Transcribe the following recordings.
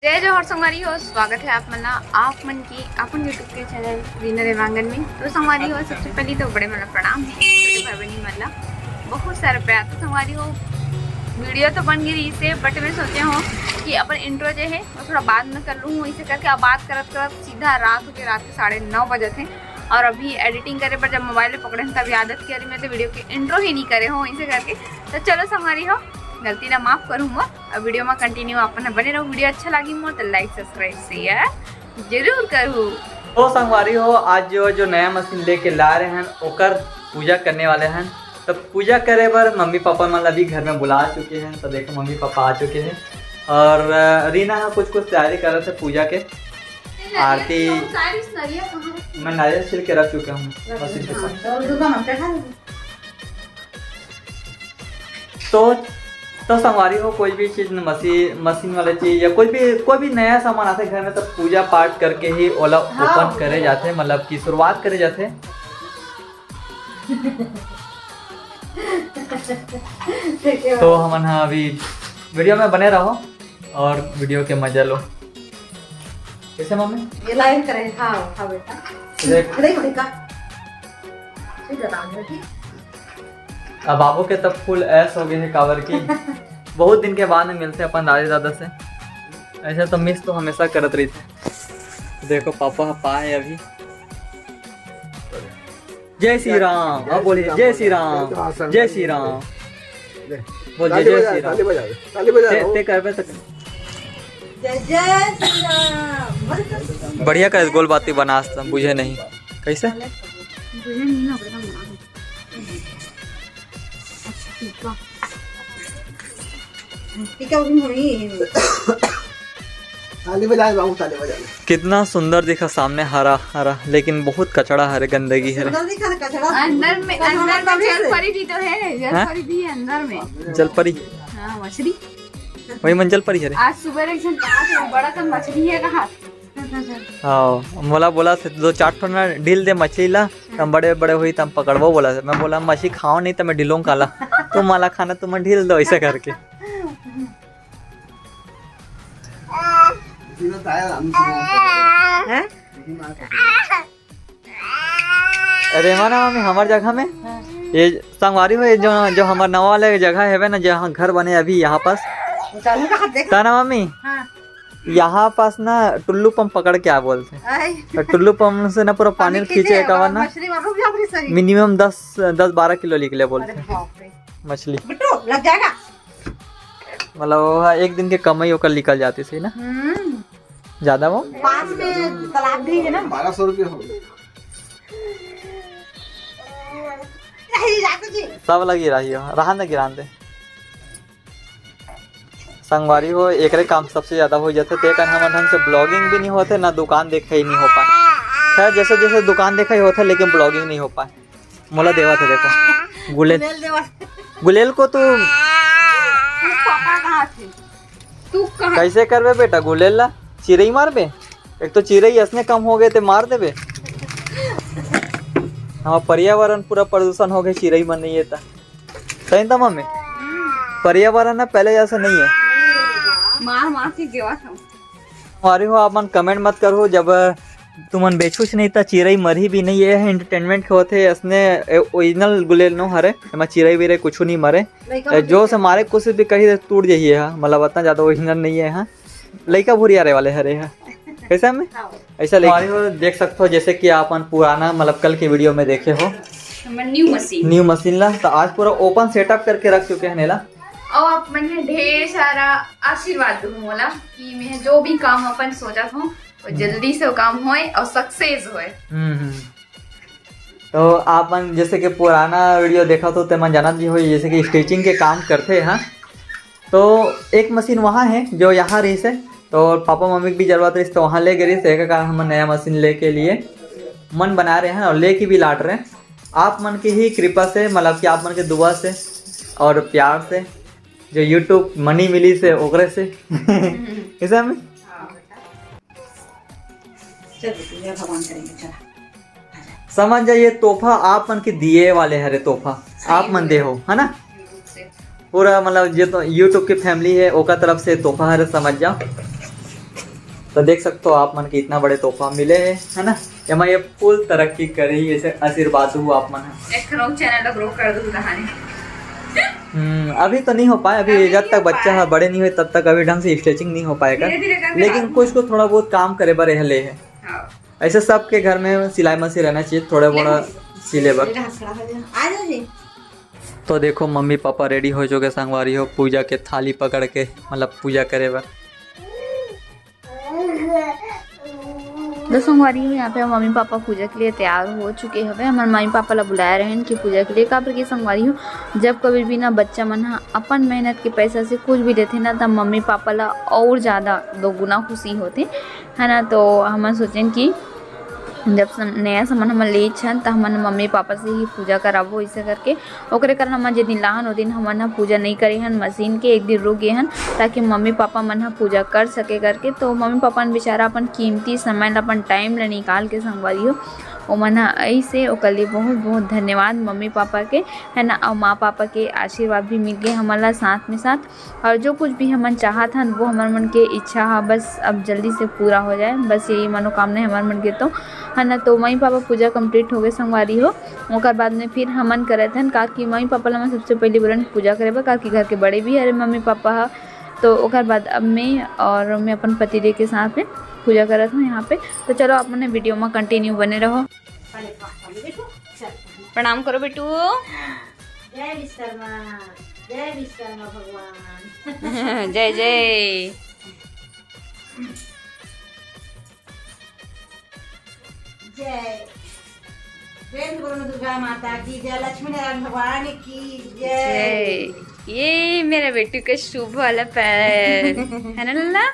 जय जोहर संगवारी हो, स्वागत है आप मना आप मन की अपन यूट्यूब के चैनल रीना रेवांगन में। तो संगवारी हो, सबसे पहले तो बड़े मतलब प्रणाम है छोटे भाई बहनी मतलब बहुत सारा प्यार। तो संगवारी हो, वीडियो तो बन गई से, बट मैं सोचे हो कि अपन इंट्रो जो है वो थोड़ा बाद में कर लूँ। इसे करके अब बात करत करत सीधा रात के 9:30 बजे थे और अभी एडिटिंग करे पर जब मोबाइल पकड़े तब आदत की अरे मैं तो वीडियो के इंट्रो ही नहीं करे हो इसे करके। तो चलो संगवारी हो, गलती ना माफ करूँगा। अब वीडियो में कंटिन्यू अपन बने रहो। वीडियो अच्छा लगी हो तो लाइक सब्सक्राइब शेयर जरूर करूँ। तो संगवारी हो, आज जो नया मशीन लेके ला रहे हैं ओकर पूजा करने वाले हैं। तो पूजा करे पर मम्मी पापा मतलब अभी घर में बुला चुके हैं। तो देखो मम्मी पापा आ चुके हैं और रीना कुछ तैयारी कर रहे थे पूजा के। आरती मैं नारियल छिल के रख चुका हूँ मशीन के। तो संगवारी हो, कोई भी चीज़ मशीन वाले चीज़ या कोई भी नया सामान आते घर में तो पूजा पाठ करके ही ओला ओपन करे जाते, मतलब की शुरुआत करे जाते। तो हम अभी वीडियो में बने रहो और वीडियो के मजा लो। कैसे मम्मी ये लाइन करे? हाँ बेटा, अब बाबू के तब फुल ऐस हो गए हैं कावर की। बहुत दिन के बाद में मिलते हैं अपन दादी दादा से। ऐसे तो मिस तो हमेशा करत रही थी। देखो पापा पाए अभी। जय श्री राम। अब बोलिए जय श्री राम, जय श्री राम बोलिए, जय श्री राम। ते करबे तक जय जय श्री राम। बढ़िया का गोल बाती बना बुझे नहीं कैसे। कितना सुंदर दिखा सामने, हरा हरा, लेकिन बहुत कचड़ा है, गंदगी है। अंदर में जलपरी भी तो है, जलपरी भी है अंदर में। जलपरी? हाँ, मछली वही मन जलपरी है। आज सुबह एक बड़ा सा मछली है कहा। हाँ बोला थे 2-4 ना ढील दे मछली ला, तम बड़े बड़े हुई तम पकड़बो बोला थे। मैं बोला मछली खाओ नहीं तो मैं ढीलों काला, तुम माला खाना तुम ढील दो ऐसे करके। अरे माना मम्मी हमारे जगह में ये संगवारी हुए जो हमारे नवा वाले जगह है ना, जहाँ घर बने अभी यहाँ पास था ना मम्मी, यहाँ पास ना टुल्लू पंप पकड़ के आ बोलते हैं। टुल्लू पंप से ना पूरा पानी खींचे का ना मिनिमम 10-12 किलो निकले बोलते हैं मछली। मतलब एक दिन के कमाई होकर निकल जाती थी ना ज्यादा। वो पास में तालाब भी है ना। 1200 रुपये हो गए सब लगी रही हो रहा न गिरान दे। संगवारी हो, एक काम सबसे ज्यादा हो जाते थे। हम ढंग से ब्लॉगिंग भी नहीं होते ना, दुकान देखा ही नहीं हो पाए। खैर जैसे जैसे दुकान देखा ही होता लेकिन ब्लॉगिंग नहीं हो पाए। मोला देवा था देखो गुलेल को तू कैसे करबे बेटा? गुलेल ला चिरई मारबे? एक तो चिरई असने कम हो गए थे मार देबे। हाँ पर्यावरण पूरा प्रदूषण हो गया, चिरई मन नहीं है था। सही था मम्मी, पर्यावरण ना पहले जैसा नहीं है। मार के गेवा था। हमारी हो आप मन कमेंट मत करो जब तुमन बेचुच नहीं था। चिरई मरी भी नहीं है, एंटरटेनमेंट के होते असने ओरिजिनल गुलेल नो हरे। मैं चिरई भी कुछ नहीं मरे, जो से मारे कुछ भी कही टूट जाइए। हाँ मतलब इतना ज्यादा ओरिजिनल नहीं है। हाँ लड़का भूरिया रहे वाले हरे है कैसे हमें ऐसा हमारी हो देख सकते हो। जैसे कि अपन पुराना मतलब कल के वीडियो में देखे हो न्यू मशीन ला, तो आज पूरा ओपन सेटअप करके रख चुके हैं नेला। और आप मैंने ढेर सारा आशीर्वाद दूँ बोला कि मैं जो भी काम अपन सोचा था वो जल्दी से वो काम होए और सक्सेस होए। तो आप मन जैसे कि पुराना वीडियो देखा तो मन जाना भी हो, जैसे कि स्टिचिंग के काम करते हैं। तो एक मशीन वहाँ है जो यहाँ रही से, तो पापा मम्मी की भी जरूरत रही तो वहाँ ले गई थे। एक कारण हम नया मशीन लेके लिए मन बना रहे हैं और लेके भी लाट रहे हैं। आप मन की ही कृपा से, मतलब कि आप मन के दुआ से और प्यार से, जो यूट्यूब मनी मिली से ओकरे से कैसे हमें समझ जाइए। तोहफा आप मन के दिए वाले हरे, तोहफा आप मन दे हो है ना। पूरा मतलब ये तो यूट्यूब की फैमिली है ओका तरफ से तोहफा है, समझ जाओ। तो देख सकते हो आप मन के इतना बड़े तोहफा मिले है ना। एमा ये फुल तरक्की करी ऐसे आशीर्वाद हो आप मन। एक चैनल ग्रो कर दूं कहानी। अभी तो नहीं हो पाए, अभी जब तक बच्चा बड़े नहीं हुए तब तक अभी ढंग से स्ट्रेचिंग नहीं हो पाएगा, लेकिन कुछ को थोड़ा बहुत काम करे बर ले है। ऐसे सबके घर में सिलाई मशीन रहना चाहिए, थोड़ा बड़ा सिले बर। तो देखो मम्मी पापा रेडी हो चुके संगवारी हो पूजा के थाली पकड़ के, मतलब पूजा करे बर। तो संगवारी हो यहाँ पे मम्मी पापा पूजा के लिए तैयार हो चुके हैं। हमारे मम्मी पापा ला बुलाया रहे कि पूजा के लिए काबर की संगवारी हो जब कभी भी ना बच्चा मन अपन मेहनत के पैसा से कुछ भी देते ना तब मम्मी पापा ला और ज़्यादा दोगुना खुशी होते है ना। तो हम सोचें कि जब नया सामान हम ले छन तो हमन मम्मी पापा से ही पूजा कराबो ऐसे करके। ओकरे कारण हम जे दिन लाहन ओ दिन हमन पूजा नहीं करे हन, मशीन के एक दिन रुक गए हन ताकि मम्मी पापा मन पूजा कर सके करके। तो मम्मी पापा ने बेचारा अपन कीमती समय अपन टाइम ला निकाल के संगवारी हो ओ मन ऐसे ओकर लिए बहुत बहुत धन्यवाद मम्मी पापा के है ना। और माँ पापा के आशीर्वाद भी मिल गए हमारा साथ में साथ, और जो कुछ भी हमन चाहत हन वो हमारे मन के इच्छा है बस अब जल्दी से पूरा हो जाए, बस यही मनोकामना है हमारे मन के तो है ना। तो मम्मी पापा पूजा कंप्लीट हो गए संगवारी हो। ओकर बाद में फिर हमन करे थे काकि मम्मी पापा ला सबसे पहले बोलन पूजा करे बा, काकि घर के बड़े भी हरे मम्मी पापा है। तो ओकर बाद अब मैं अपन पतिदेव के साथ में पूजा करत हूँ यहाँ पे। तो चलो आप मैंने वीडियो में कंटिन्यू बने रहो। प्रणाम करो बेटू। जय विश्वकर्मा भगवान। जय जय। जय गुरु दुर्गा माता की जय, लक्ष्मी नारायण भगवान की जय। ये मेरे बेटू का शुभ वाला पैर है ना लल्ला।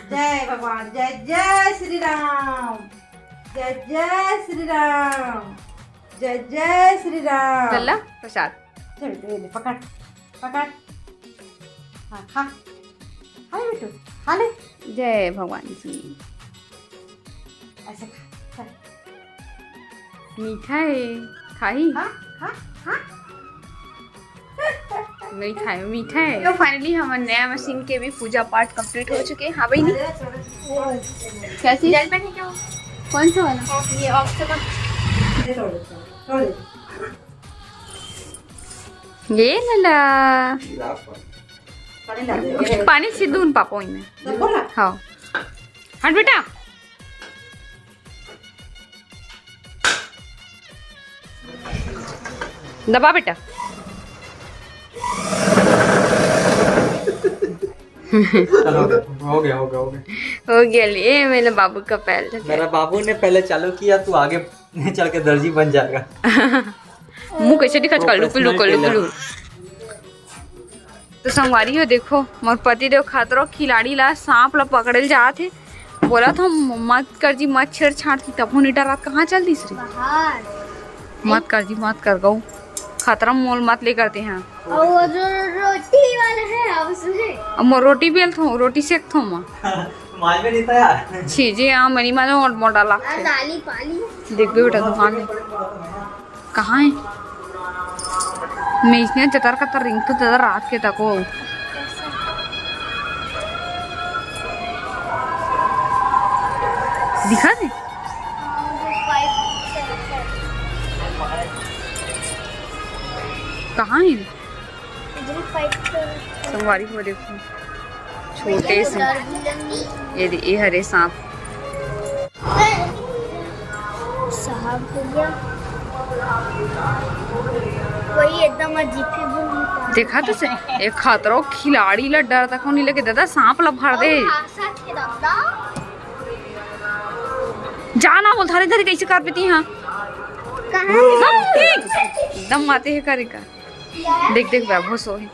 जय भगवान, जय जय श्री राम, जय जय श्री राम, जय जय श्री राम। लल्ला प्रसाद पकड़ पकड़, हाँ खा खा ले बेटू, खा ले। जय भगवान जी। ऐसे खा, मीठा है खाई। खा खा खा। मीठा है मीठा है। तो फाइनली हम नया मशीन के भी पूजा पाठ कंप्लीट हो चुके हैं। हाँ भाई नहीं क्या चीज कौन सा वाला ये ऑप्शन ये लला पानी से दून पापा इनमें। हाँ हट बेटा। दबा बेटा। हो गया लिए मेरे बाबू का पैर। मेरा बाबू ने पहले चालू किया, तू आगे चल के दर्जी बन जाएगा। मुंह कैसे दिखा लुक। तो संगवारी हो देखो मोर पति देव खातरो खिलाड़ी ला सांप ला पकड़े जा थे, बोला था मत कर जी मत छेड़छाड़ थी तब नहीं डरा कहाँ चल दी श्री मत कर जी मत कर गऊ खतरा मोल मत ले करते हैं। और जो रोटी वाला है उसमें अब रोटी बेल थो रोटी सेक थो माल में नहीं था यार। छी जी हाँ मनी माने और मोटा लागते दाली पाली देख भी बेटा दुकान में कहाँ है। मैं इसने चतर का रिंग तो चतर रात के तक हो दिखा दे। कहाँ है संगवारी को देखो छोटे से ये हरे सांप साहब हो गया वही एकदम अजीब देखा तो से एक खतरो खिलाड़ी ला डर तक नहीं लगे दादा सांप ला फाड़ दे जाना बोल थारे कैसे कर पाती हाँ एकदम आते है करे का देख देख वैभव सो है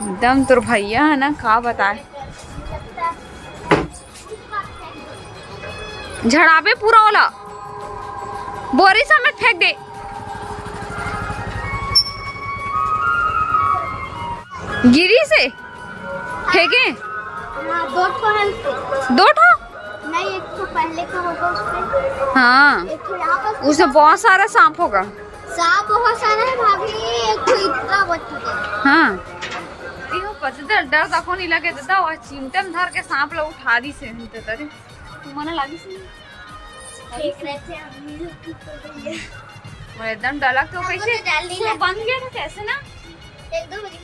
एकदम तोर भैया है ना का बताए झड़ाबे पूरा वाला बोरी समेत फेंक दे। गिरी से फेंके दो ठो नहीं एक तो पहले का होगा उसपे हाँ एक तो यहाँ पर उसमें बहुत सारा सांप होगा। सांप बहुत सारा है भाभी, एक तो इतना बच्चों का। हाँ तीनों पचदर डर दाखो नहीं लगे देता और चिमटन धर के सांप लोग उठा दी से हिंते तरे तू मना लागी से देख रहे थे हम लोग को, मैं एकदम डर लगता हमको कैसे तो डाल नहीं तो बंद गया था कैसे ना एक दो बजे